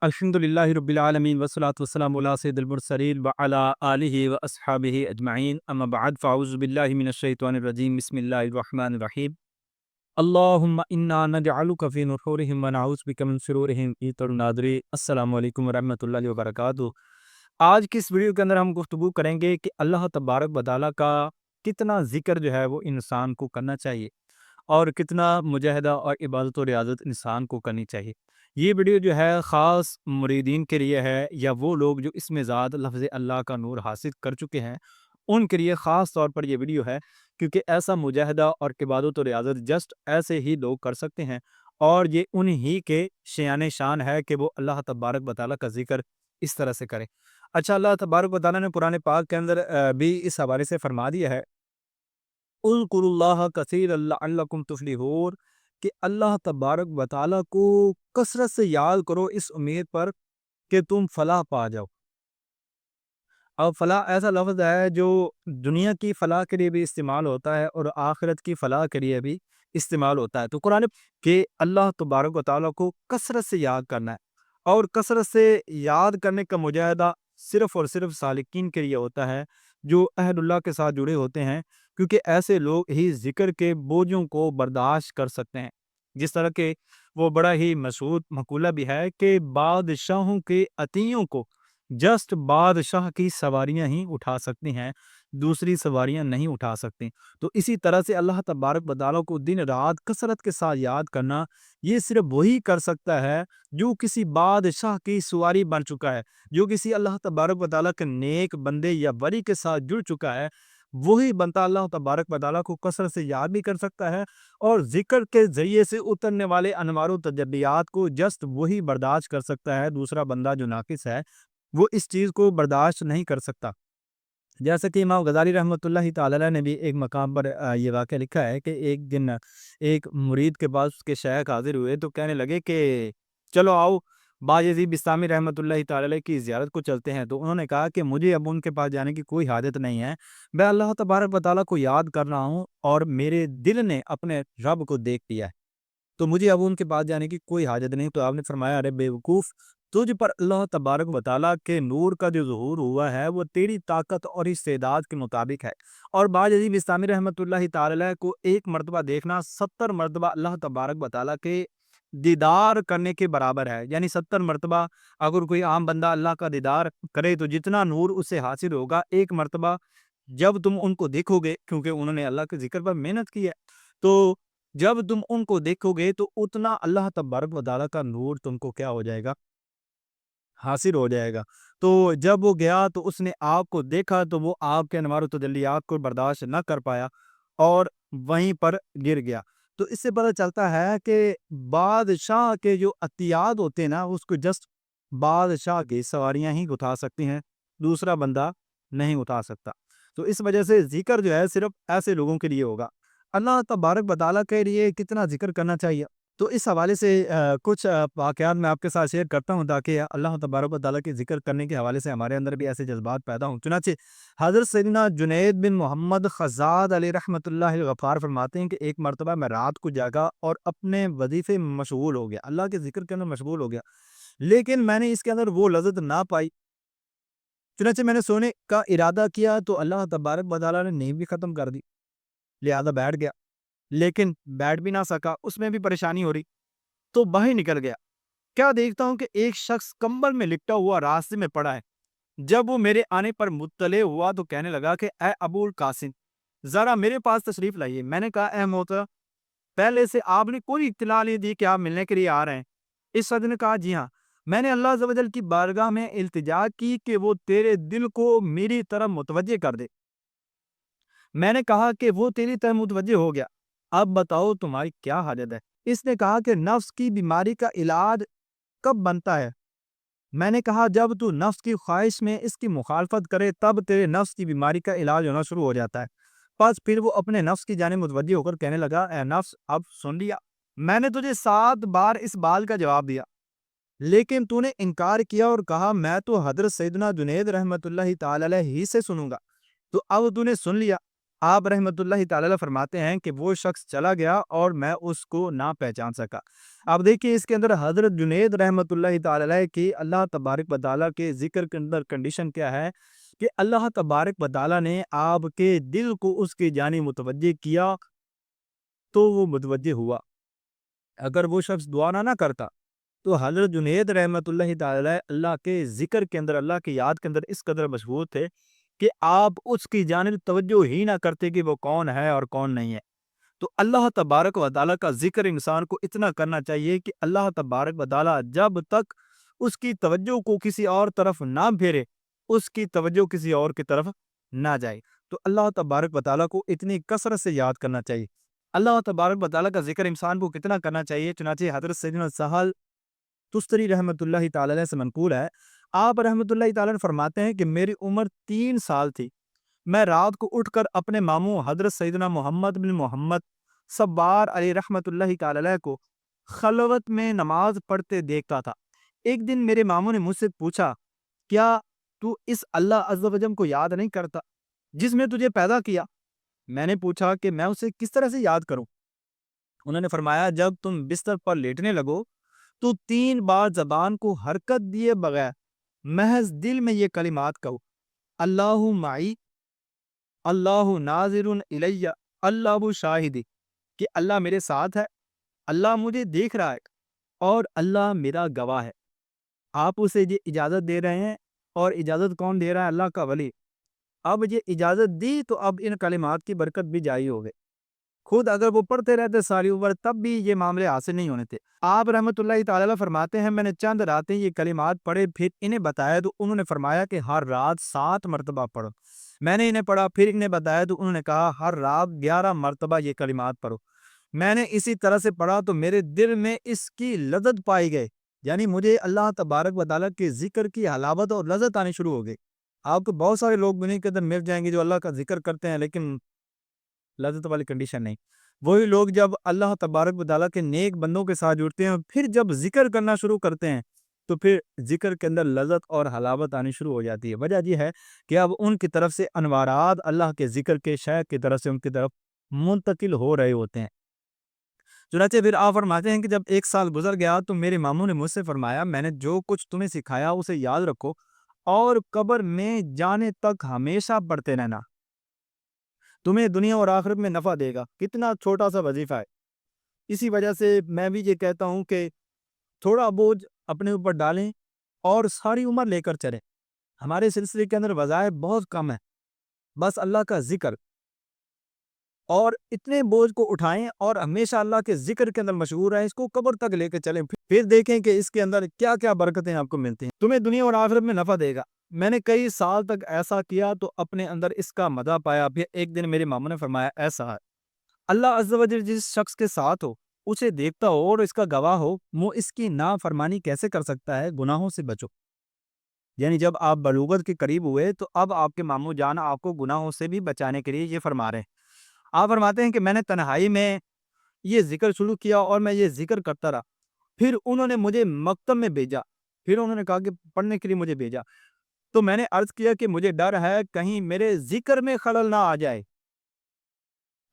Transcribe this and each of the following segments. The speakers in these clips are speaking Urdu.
الحمدللہ رب العالمین والصلاة والسلام علی سید المرسلین وعلی آلہ واصحابہ اجمعین اما بعد فاعوذ باللہ من الشیطان الرجیم بسم اللہ الرحمن الرحیم اللہم انا نجعلک فی نحورہم ونعوذ بک من شرورہم ایتر ناظرین السلام علیکم ورحمۃ اللہ وبرکاتہ۔ آج کی اس ویڈیو کے اندر ہم گفتگو کریں گے کہ اللہ تبارک و تعالیٰ کا کتنا ذکر جو ہے وہ انسان کو کرنا چاہیے اور کتنا مجاہدہ اور عبادت و ریاضت انسان کو کرنی چاہیے۔ یہ ویڈیو جو ہے خاص مریدین کے لیے ہے یا وہ لوگ جو اس میں ذات لفظ اللہ کا نور حاصل کر چکے ہیں ان کے لیے خاص طور پر یہ ویڈیو ہے، کیونکہ ایسا مجاہدہ اور عبادت و ریاضت جسٹ ایسے ہی لوگ کر سکتے ہیں، اور یہ انہی کے شیان شان ہے کہ وہ اللہ تبارک و تعالیٰ کا ذکر اس طرح سے کریں۔ اچھا، اللہ تبارک و تعالیٰ نے قرآن پاک کے اندر بھی اس حوالے سے فرما دیا ہے، اذکروا اللہ کثیرا لعلکم تفلحون، کہ اللہ تبارک و تعالیٰ کو کثرت سے یاد کرو اس امید پر کہ تم فلاح پا جاؤ۔ اب فلاح ایسا لفظ ہے جو دنیا کی فلاح کے لیے بھی استعمال ہوتا ہے اور آخرت کی فلاح کے لیے بھی استعمال ہوتا ہے۔ تو قرآن کہ اللہ تبارک و تعالیٰ کو کثرت سے یاد کرنا ہے، اور کثرت سے یاد کرنے کا مجاہدہ صرف اور صرف سالکین کے لیے ہوتا ہے جو عہد اللہ کے ساتھ جڑے ہوتے ہیں، کیونکہ ایسے لوگ ہی ذکر کے بوجھوں کو برداشت کر سکتے ہیں۔ جس طرح کہ وہ بڑا ہی مشہور مقولہ بھی ہے کہ بادشاہوں کے عطیوں کو جسٹ بادشاہ کی سواریاں ہی اٹھا سکتی ہیں، دوسری سواریاں نہیں اٹھا سکتی۔ تو اسی طرح سے اللہ تبارک و تعالیٰ کو دن رات کثرت کے ساتھ یاد کرنا، یہ صرف وہی کر سکتا ہے جو کسی بادشاہ کی سواری بن چکا ہے، جو کسی اللہ تبارک و تعالیٰ کے نیک بندے یا ولی کے ساتھ جڑ چکا ہے، وہی بنتا اللہ تبارک و تعالیٰ کو کثرت سے یاد بھی کر سکتا ہے، اور ذکر کے ذریعے سے اترنے والے انوار و تجلیات کو جسٹ وہی برداشت کر سکتا ہے۔ دوسرا بندہ جو ناقص ہے وہ اس چیز کو برداشت نہیں کر سکتا۔ جیسا کہ امام غزالی رحمۃ اللہ تعالی علیہ نے بھی ایک مقام پر یہ واقعہ لکھا ہے کہ ایک دن ایک مرید کے پاس اس کے شیخ حاضر ہوئے تو کہنے لگے کہ چلو آؤ باجزید بستامی رحمۃ اللہ تعالی علیہ کی زیارت کو چلتے ہیں۔ تو انہوں نے کہا کہ مجھے اب ان کے پاس جانے کی کوئی حاجت نہیں ہے، میں اللہ تبارک و تعالیٰ کو یاد کر رہا ہوں اور میرے دل نے اپنے رب کو دیکھ لیا ہے، تو مجھے اب ان کے پاس جانے کی کوئی حاجت نہیں۔ تو آپ نے فرمایا، ارے بے وقوف، تجھ پر اللہ تبارک و تعالیٰ کے نور کا جو ظہور ہوا ہے وہ تیری طاقت اور استعداد کے مطابق ہے، اور باجزید بستامی رحمۃ اللہ تعالی علیہ کو ایک مرتبہ دیکھنا 70 مرتبہ اللہ تبارک و تعالیٰ کے دیدار کرنے کے برابر ہے۔ یعنی 70 مرتبہ اگر کوئی عام بندہ اللہ کا دیدار کرے تو جتنا نور اسے حاصل ہوگا، ایک مرتبہ جب تم ان کو دیکھو گے، کیونکہ انہوں نے اللہ کے ذکر پر محنت کی ہے، تو جب تم ان کو دیکھو گے تو اتنا اللہ تبارک و تعالیٰ کا نور تم کو کیا ہو جائے گا، حاصل ہو جائے گا۔ تو جب وہ گیا تو اس نے آپ کو دیکھا تو وہ آپ کے انوار و تجلیات کو برداشت نہ کر پایا اور وہیں پر گر گیا۔ تو اس سے پتہ چلتا ہے کہ بادشاہ کے جو عطیات ہوتے ہیں نا، اس کو جسٹ بادشاہ کی سواریاں ہی اٹھا سکتی ہیں، دوسرا بندہ نہیں اٹھا سکتا۔ تو اس وجہ سے ذکر جو ہے صرف ایسے لوگوں کے لیے ہوگا۔ اللہ تبارک و تعالیٰ کے لیے کتنا ذکر کرنا چاہیے، تو اس حوالے سے کچھ واقعات میں آپ کے ساتھ شیئر کرتا ہوں تاکہ اللہ تبارک و تعالیٰ کے ذکر کرنے کے حوالے سے ہمارے اندر بھی ایسے جذبات پیدا ہوں۔ چنانچہ حضرت سیدنا جنید بن محمد خزاد علیہ رحمۃ اللہ الغفار فرماتے ہیں کہ ایک مرتبہ میں رات کو جاگا اور اپنے وظیفے میں مشغول ہو گیا، اللہ کے ذکر کے اندر مشغول ہو گیا، لیکن میں نے اس کے اندر وہ لذت نہ پائی۔ چنانچہ میں نے سونے کا ارادہ کیا تو اللہ تبارک و تعالیٰ نے نیند بھی ختم کر دی، لہذا بیٹھ گیا، لیکن بیٹھ بھی نہ سکا، اس میں بھی پریشانی ہو رہی، تو باہر نکل گیا۔ کیا دیکھتا ہوں کہ ایک شخص کمبل میں لپٹا ہوا راستے میں پڑا ہے۔ جب وہ میرے آنے پر مطلع ہوا تو کہنے لگا کہ اے ابو القاسم، ذرا میرے پاس تشریف لائیے۔ میں نے کہا، اے محترم، پہلے سے آپ نے کوئی اطلاع نہیں دی کہ آپ ملنے کے لیے آ رہے ہیں؟ اس شخص نے کہا، جی ہاں، میں نے اللہ عز و جل کی بارگاہ میں التجا کی کہ وہ تیرے دل کو میری طرف متوجہ کر دے۔ میں نے کہا کہ وہ تیری طرف متوجہ ہو گیا، اب بتاؤ تمہاری کیا حاجت ہے؟ اس نے کہا کہ نفس کی بیماری کا علاج کب بنتا ہے؟ میں نے کہا، جب تو نفس کی خواہش میں اس کی مخالفت کرے تب تیرے نفس کی بیماری کا علاج ہونا شروع ہو جاتا ہے۔ پس پھر وہ اپنے نفس کی جانب متوجہ ہو کر کہنے لگا، اے نفس، اب سن لیا، میں نے تجھے 7 بار اس بات کا جواب دیا، لیکن تو نے انکار کیا اور کہا میں تو حضرت سیدنا جنید رحمۃ اللہ تعالی علیہ ہی سے سنوں گا، تو اب تو نے سن لیا، آپ رحمۃ اللہ تعالی علیہ فرماتے ہیں کہ وہ شخص چلا گیا اور میں اس کو نہ پہچان سکا۔ آپ دیکھیے اس کے اندر حضرت جنید رحمۃ اللہ تعالی علیہ کی اللہ تبارک و تعالیٰ کے ذکر کے اندر کنڈیشن کیا ہے کہ اللہ تبارک و تعالیٰ نے آپ کے دل کو اس کی جانب متوجہ کیا تو وہ متوجہ ہوا۔ اگر وہ شخص دعا نہ کرتا تو حضرت جنید رحمۃ اللہ تعالی علیہ اللہ کے ذکر کے اندر، اللہ کی یاد کے اندر اس قدر مشغول تھے کہ آپ اس کی جانب توجہ ہی نہ کرتے کہ وہ کون ہے اور کون نہیں ہے۔ تو اللہ تبارک و تعالیٰ کا ذکر انسان کو اتنا کرنا چاہیے کہ اللہ تبارک و تعالیٰ جب تک اس کی توجہ کو کسی اور طرف نہ پھیرے، اس کی توجہ کسی اور کی طرف نہ جائے۔ تو اللہ تبارک و تعالیٰ کو اتنی کثرت سے یاد کرنا چاہیے۔ اللہ تبارک و تعالیٰ کا ذکر انسان کو کتنا کرنا چاہیے، چنانچہ حضرت سیدنا سہل تستری رحمۃ اللہ تعالی علیہ سے منقول ہے، آپ رحمۃ اللہ تعالی عنہ فرماتے ہیں کہ میری عمر 3 سال تھی، میں رات کو اٹھ کر اپنے ماموں حضرت سیدنا محمد بن محمد صبار علی رحمۃ اللہ تعالی علیہ کو خلوت میں نماز پڑھتے دیکھتا تھا۔ ایک دن میرے ماموں نے مجھ سے پوچھا، کیا تو اس اللہ عز و جل کو یاد نہیں کرتا جس میں تجھے پیدا کیا؟ میں نے پوچھا کہ میں اسے کس طرح سے یاد کروں؟ انہوں نے فرمایا، جب تم بستر پر لیٹنے لگو تو 3 بار زبان کو حرکت دیے بغیر محض دل میں یہ کلمات کہو، اللہ معی، اللہ ناظر الی، اللہ شاہدی، کہ اللہ میرے ساتھ ہے، اللہ مجھے دیکھ رہا ہے اور اللہ میرا گواہ ہے۔ آپ اسے یہ اجازت دے رہے ہیں، اور اجازت کون دے رہا ہے؟ اللہ کا ولی۔ اب یہ اجازت دی تو اب ان کلمات کی برکت بھی جاری ہو گئی۔ خود اگر وہ پڑھتے رہتے ساری عمر تب بھی یہ معاملے حاصل نہیں ہونے تھے۔ آپ رحمۃ اللہ تعالی علیہ فرماتے ہیں، میں نے چند راتیں یہ کلمات پڑھے، پھر انہیں بتایا تو انہوں نے فرمایا کہ ہر رات 7 مرتبہ پڑھو۔ میں نے انہیں پڑھا، پھر انہیں بتایا تو انہوں نے کہا ہر رات 11 مرتبہ یہ کلمات پڑھو۔ میں نے اسی طرح سے پڑھا تو میرے دل میں اس کی لذت پائی گئی، یعنی مجھے اللہ تبارک و تعالیٰ کے ذکر کی حلاوت اور لذت آنی شروع ہو گئی۔ آپ کو بہت سارے لوگ دنیا کے اندر مل جائیں گے جو اللہ کا ذکر کرتے ہیں لیکن لذت والی کنڈیشن نہیں۔ وہی لوگ جب اللہ تبارک و تعالیٰ کے نیک بندوں کے ساتھ جڑتے ہیں، پھر جب ذکر کرنا شروع کرتے ہیں تو پھر ذکر کے اندر لذت اور حلاوت آنی شروع ہو جاتی ہے۔ وجہ یہ ہے کہ اب ان کی طرف سے انوارات اللہ کے ذکر کے شیخ کی طرف سے ان کی طرف منتقل ہو رہے ہوتے ہیں۔ چنانچہ پھر آپ فرماتے ہیں کہ جب 1 سال گزر گیا تو میرے ماموں نے مجھ سے فرمایا، میں نے جو کچھ تمہیں سکھایا اسے یاد رکھو اور قبر میں جانے تک ہمیشہ پڑھتے رہنا، تمہیں دنیا اور آخرت میں نفع دے گا۔ کتنا چھوٹا سا وظیفہ ہے۔ اسی وجہ سے میں بھی یہ کہتا ہوں کہ تھوڑا بوجھ اپنے اوپر ڈالیں اور ساری عمر لے کر چلیں۔ ہمارے سلسلے کے اندر وظائف بہت کم ہیں، بس اللہ کا ذکر، اور اتنے بوجھ کو اٹھائیں اور ہمیشہ اللہ کے ذکر کے اندر مشغول رہیں، اس کو قبر تک لے کے چلیں، پھر دیکھیں کہ اس کے اندر کیا کیا برکتیں آپ کو ملتی ہیں، تمہیں دنیا اور آخرت میں نفع دے گا۔ میں نے کئی سال تک ایسا کیا تو اپنے اندر اس کا مزہ پایا۔ پھر ایک دن میرے ماموں نے فرمایا، ایسا ہے اللہ عز و جل جس شخص کے ساتھ ہو، اسے دیکھتا ہو اور اس کا گواہ ہو، وہ اس کی نافرمانی کیسے کر سکتا ہے؟ گناہوں سے بچو۔ یعنی جب آپ بلوغت کے قریب ہوئے تو اب آپ کے ماموں جان آپ کو گناہوں سے بھی بچانے کے لیے یہ فرما رہے ہیں۔ آپ فرماتے ہیں کہ میں نے تنہائی میں یہ ذکر شروع کیا اور میں یہ ذکر کرتا رہا، پھر انہوں نے مجھے مکتب میں بھیجا، پھر انہوں نے کہا کہ پڑھنے کے لیے مجھے بھیجا، تو میں نے عرض کیا کہ مجھے ڈر ہے کہیں میرے ذکر میں خلل نہ آ جائے۔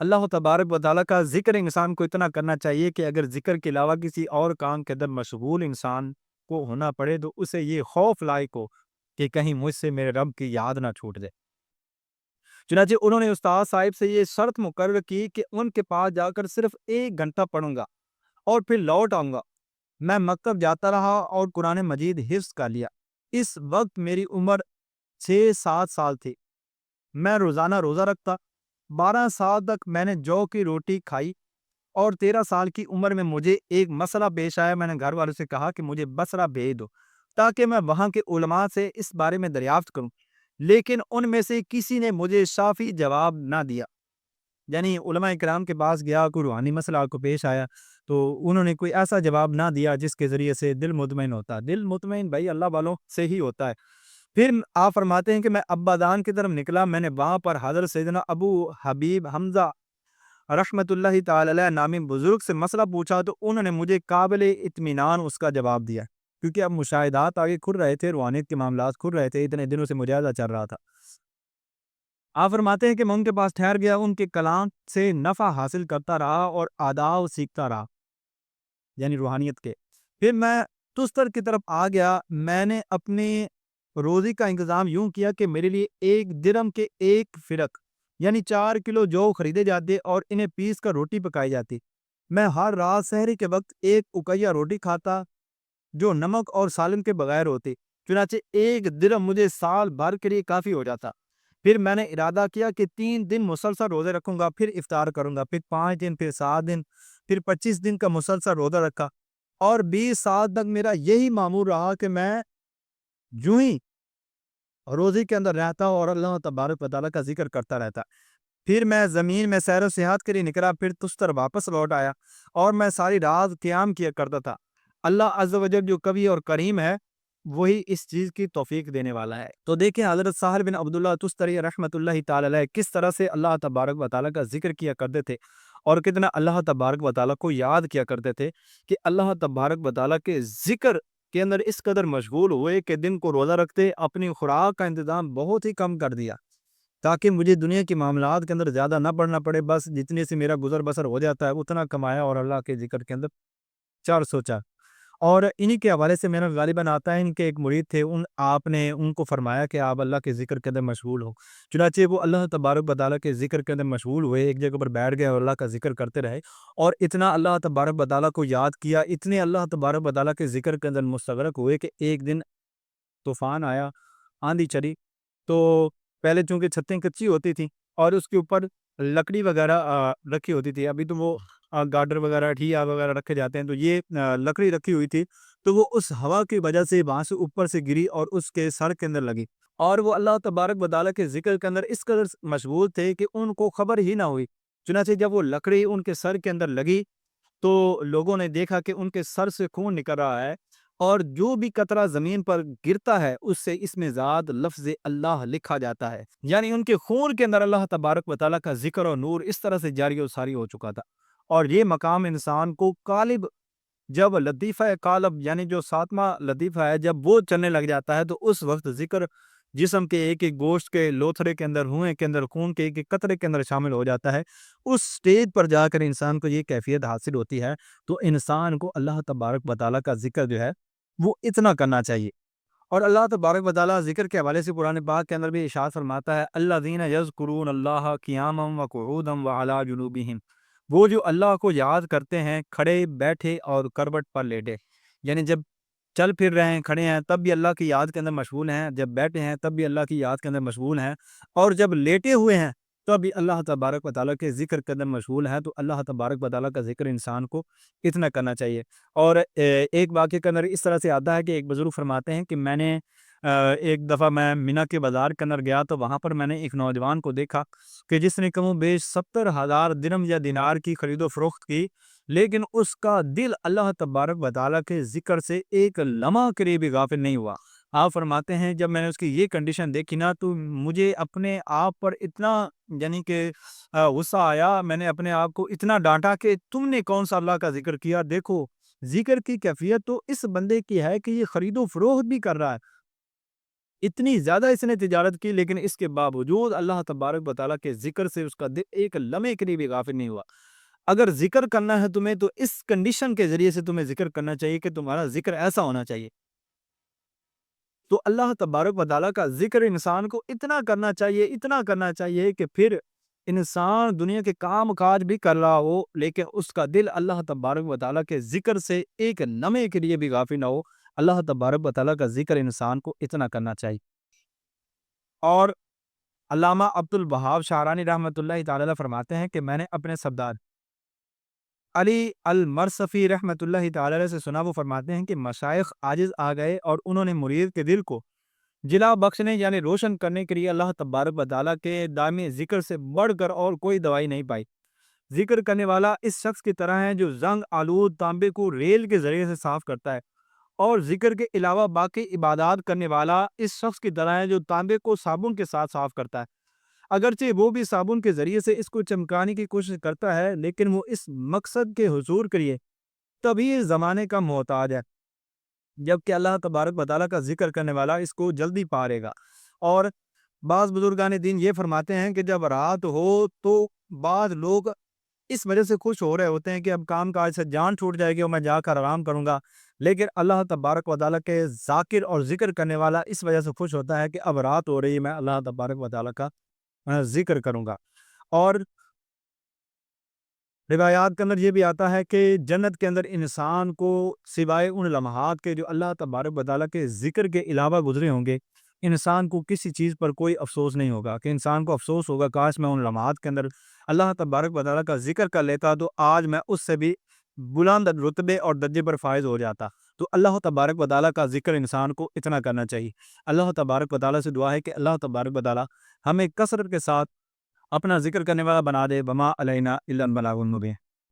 اللہ تبارک و تعالیٰ کا ذکر انسان کو اتنا کرنا چاہیے کہ اگر ذکر کے علاوہ کسی اور کام کے اندر مشغول انسان کو ہونا پڑے تو اسے یہ خوف لائق ہو کہ کہیں مجھ سے میرے رب کی یاد نہ چھوٹ جائے۔ چنانچہ انہوں نے استاد صاحب سے یہ شرط مقرر کی کہ ان کے پاس جا کر صرف 1 گھنٹہ پڑھوں گا اور پھر لوٹ آؤں گا۔ میں مکتب جاتا رہا اور قرآن مجید حفظ کر لیا۔ اس وقت میری عمر 6-7 سال تھی۔ میں روزانہ روزہ رکھتا۔ 12 سال تک میں نے جو کی روٹی کھائی، اور 13 سال کی عمر میں مجھے ایک مسئلہ پیش آیا۔ میں نے گھر والوں سے کہا کہ مجھے بصرہ بھیج دو تاکہ میں وہاں کے علماء سے اس بارے میں دریافت کروں، لیکن ان میں سے کسی نے مجھے شافی جواب نہ دیا۔ یعنی علماء کرام کے پاس گیا، کوئی روحانی مسئلہ آپ کو پیش آیا تو انہوں نے کوئی ایسا جواب نہ دیا جس کے ذریعے سے دل مطمئن ہوتا۔ دل مطمئن بھائی اللہ والوں سے ہی ہوتا ہے۔ پھر آپ فرماتے ہیں کہ میں ابادان کی طرف نکلا، میں نے وہاں پر حضرت سیدنا ابو حبیب حمزہ رحمۃ اللہ تعالی علیہ نامی بزرگ سے مسئلہ پوچھا تو انہوں نے مجھے قابل اطمینان اس کا جواب دیا، کیونکہ اب مشاہدات آگے کھل رہے تھے، روحانیت کے معاملات کھل رہے تھے، اتنے دنوں سے مجاہدہ چل رہا تھا۔ آپ فرماتے ہیں کہ میں ان کے پاس ٹھہر گیا، ان کے کلام سے نفع حاصل کرتا رہا اور آداب سیکھتا رہا، یعنی روحانیت کے۔ پھر میں تستر کی طرف آ گیا، میں نے اپنی روزی کا انتظام یوں کیا کہ میرے لیے 1 درم کے 1 فرق یعنی 4 کلو جو خریدے جاتے اور انہیں پیس کر روٹی پکائی جاتی۔ میں ہر رات سحری کے وقت 1 اکیا روٹی کھاتا جو نمک اور سالن کے بغیر ہوتی، چنانچہ 1 درم مجھے سال بھر کے لیے کافی ہو جاتا۔ پھر میں نے ارادہ کیا کہ 3 دن مسلسل روزے رکھوں گا، پھر افطار کروں گا، پھر 5 دن، پھر 7 دن، پھر 25 دن کا مسلسل روزہ رکھا، اور 20 سال تک میرا یہی معمول رہا کہ میں یوں ہی روزے کے اندر رہتا اور اللہ تبارک و تعالیٰ کا ذکر کرتا رہتا۔ پھر میں زمین میں سیر و سیاحت کے لیے نکلا، پھر تستر واپس لوٹ آیا اور میں ساری رات قیام کیا کرتا تھا۔ اللہ عز و جل جو کبھی اور کریم ہے، وہی اس چیز کی توفیق دینے والا ہے۔ تو دیکھیں حضرت سہل بن عبداللہ تستری رحمۃ اللہ تعالی علیہ کس طرح سے اللہ تبارک و تعالیٰ کا ذکر کیا کرتے تھے، اور کتنا اللہ تبارک و تعالیٰ کو یاد کیا کرتے تھے، کہ اللہ تبارک و تعالیٰ کے ذکر کے اندر اس قدر مشغول ہوئے کہ دن کو روزہ رکھتے، اپنی خوراک کا انتظام بہت ہی کم کر دیا، تاکہ مجھے دنیا کے معاملات کے اندر زیادہ نہ پڑنا پڑے، بس جتنے سے میرا گزر بسر ہو جاتا ہے اتنا کمایا، اور اللہ کے ذکر کے اندر 404۔ اور انہی کے حوالے سے میرا غالباً آتا ہے، ان کے ایک مرید تھے، آپ نے ان کو فرمایا کہ آپ اللہ کے ذکر کے اندر مشغول ہو، چنانچہ وہ اللہ تبارک و تعالیٰ کے ذکر کے اندر مشغول ہوئے، ایک جگہ پر بیٹھ گئے اور اللہ کا ذکر کرتے رہے، اور اتنا اللہ تبارک و تعالیٰ کو یاد کیا، اتنے اللہ تبارک و تعالیٰ کے ذکر کے اندر مستغرق ہوئے کہ ایک دن طوفان آیا، آندھی چلی، تو پہلے چونکہ چھتیں کچی ہوتی تھیں اور اس کے اوپر لکڑی وغیرہ رکھی ہوتی تھی، ابھی تو وہ گارڈر وغیرہ ٹھیا وغیرہ رکھے جاتے ہیں، تو یہ لکڑی رکھی ہوئی تھی، تو وہ اس ہوا کی وجہ سے وہاں سے اوپر سے گری اور اس کے سر کے اندر لگی، اور وہ اللہ تبارک و تعالیٰ کے ذکر کے اندر اس قدر مشغول تھے کہ ان کو خبر ہی نہ ہوئی۔ چنانچہ جب وہ لکڑی ان کے سر کے اندر لگی تو لوگوں نے دیکھا کہ ان کے سر سے خون نکل رہا ہے، اور جو بھی قطرہ زمین پر گرتا ہے اس سے اس میں ذات لفظ اللہ لکھا جاتا ہے، یعنی ان کے خون کے اندر اللہ تبارک و تعالیٰ کا ذکر اور نور اس طرح سے جاری و ساری ہو چکا تھا۔ اور یہ مقام انسان کو قالب، جب لطیفہ قالب یعنی جو 7واں لطیفہ ہے، جب وہ چلنے لگ جاتا ہے تو اس وقت ذکر جسم کے ایک ایک گوشت کے لوتھڑے کے اندر، ہوئے کے اندر، خون کے ایک ایک قطرے کے اندر شامل ہو جاتا ہے۔ اس سٹیج پر جا کر انسان کو یہ کیفیت حاصل ہوتی ہے، تو انسان کو اللہ تبارک و تعالیٰ کا ذکر جو ہے وہ اتنا کرنا چاہیے۔ اور اللہ تبارک و تعالیٰ ذکر کے حوالے سے قرآن پاک کے اندر بھی ارشاد فرماتا ہے، الذین یذکرون اللہ قیاما وقعودا وعلی جنوبہم، وہ جو اللہ کو یاد کرتے ہیں کھڑے بیٹھے اور کروٹ پر لیٹے، یعنی جب چل پھر رہے ہیں، کھڑے ہیں تب بھی اللہ کی یاد کے اندر مشغول ہیں، جب بیٹھے ہیں تب بھی اللہ کی یاد کے اندر مشغول ہیں، اور جب لیٹے ہوئے ہیں تو بھی اللہ تبارک و تعالیٰ کے ذکر کے اندر مشغول ہے۔ تو اللہ تبارک و تعالیٰ کا ذکر انسان کو اتنا کرنا چاہیے۔ اور ایک واقعے کے اندر اس طرح سے آتا ہے کہ ایک بزرگ فرماتے ہیں کہ میں نے ایک دفعہ میں مینا کے بازار کے اندر گیا، تو وہاں پر میں نے ایک نوجوان کو دیکھا کہ جس نے کم و بیش 70,000 درم یا دینار کی خرید و فروخت کی، لیکن اس کا دل اللہ تبارک و تعالیٰ کے ذکر سے ایک لمحہ کے لیے بھی غافل نہیں ہوا۔ آپ فرماتے ہیں جب میں نے اس کی یہ کنڈیشن دیکھی نا، تو مجھے اپنے آپ پر اتنا یعنی کہ غصہ آیا، میں نے اپنے آپ کو اتنا ڈانٹا کہ تم نے کون سا اللہ کا ذکر کیا۔ دیکھو ذکر کی کیفیت تو اس بندے کی ہے کہ یہ خرید و فروخت بھی کر رہا ہے، اتنی زیادہ اس نے تجارت کی، لیکن اس کے باوجود اللہ تبارک و تعالیٰ کے ذکر سے اس کا دل ایک لمحے کے لیے بھی غافل نہیں ہوا۔ اگر ذکر کرنا ہے تمہیں تو اس کنڈیشن کے ذریعے سے تمہیں ذکر کرنا چاہیے کہ تمہارا ذکر ایسا ہونا چاہیے۔ تو اللہ تبارک و تعالیٰ کا ذکر انسان کو اتنا کرنا چاہیے، اتنا کرنا چاہیے کہ پھر انسان دنیا کے کام کاج بھی کر رہا ہو، لیکن اس کا دل اللہ تبارک و تعالیٰ کے ذکر سے ایک لمحے کے لیے بھی غافل نہ ہو۔ اللہ تبارک و تعالیٰ کا ذکر انسان کو اتنا کرنا چاہیے۔ اور علامہ عبد الوہاب شعرانی رحمۃ اللہ تعالی علیہ فرماتے ہیں کہ میں نے اپنے سردار علی المرصفی رحمۃ اللہ تعالی علیہ سے سنا، وہ فرماتے ہیں کہ مشائخ عاجز آ گئے اور انہوں نے مرید کے دل کو جلا بخشنے یعنی روشن کرنے کے لیے اللہ تبارک و تعالیٰ کے دائمی ذکر سے بڑھ کر اور کوئی دوائی نہیں پائی۔ ذکر کرنے والا اس شخص کی طرح ہے جو زنگ آلود تانبے کو ریل کے ذریعے سے صاف کرتا ہے، اور ذکر کے علاوہ باقی عبادات کرنے والا اس شخص کی طرح ہے جو تانبے کو صابن کے ساتھ صاف کرتا ہے، اگرچہ وہ بھی صابن کے ذریعے سے اس کو چمکانے کی کوشش کرتا ہے، لیکن وہ اس مقصد کے حصول کے لیے طویل زمانے کا محتاج ہے، جبکہ اللہ تبارک و تعالیٰ کا ذکر کرنے والا اس کو جلدی پا لے گا۔ اور بعض بزرگان دین یہ فرماتے ہیں کہ جب رات ہو تو بعض لوگ اس وجہ سے خوش ہو رہے ہوتے ہیں کہ اب کام کاج سے جان چھوٹ جائے گی اور میں جا کر آرام کروں گا، لیکن اللہ تبارک و تعالیٰ کے ذاکر اور ذکر کرنے والا اس وجہ سے خوش ہوتا ہے کہ اب رات ہو رہی ہے، میں اللہ تبارک و تعالیٰ کا ذکر کروں گا۔ اور روایات کے اندر یہ بھی آتا ہے کہ جنت کے اندر انسان کو سوائے ان لمحات کے جو اللہ تبارک و تعالیٰ کے ذکر کے علاوہ گزرے ہوں گے، انسان کو کسی چیز پر کوئی افسوس نہیں ہوگا، کہ انسان کو افسوس ہوگا کاش میں ان لمحات کے اندر اللہ تبارک و تعالیٰ کا ذکر کر لیتا تو آج میں اس سے بھی بلند رتبے اور درجے پر فائز ہو جاتا۔ تو اللہ تبارک و تعالیٰ کا ذکر انسان کو اتنا کرنا چاہیے۔ اللہ تبارک و تعالیٰ سے دعا ہے کہ اللہ تبارک و تعالیٰ ہمیں کثرت کے ساتھ اپنا ذکر کرنے والا بنا دے۔ وما علینا الا البلاغ المبین۔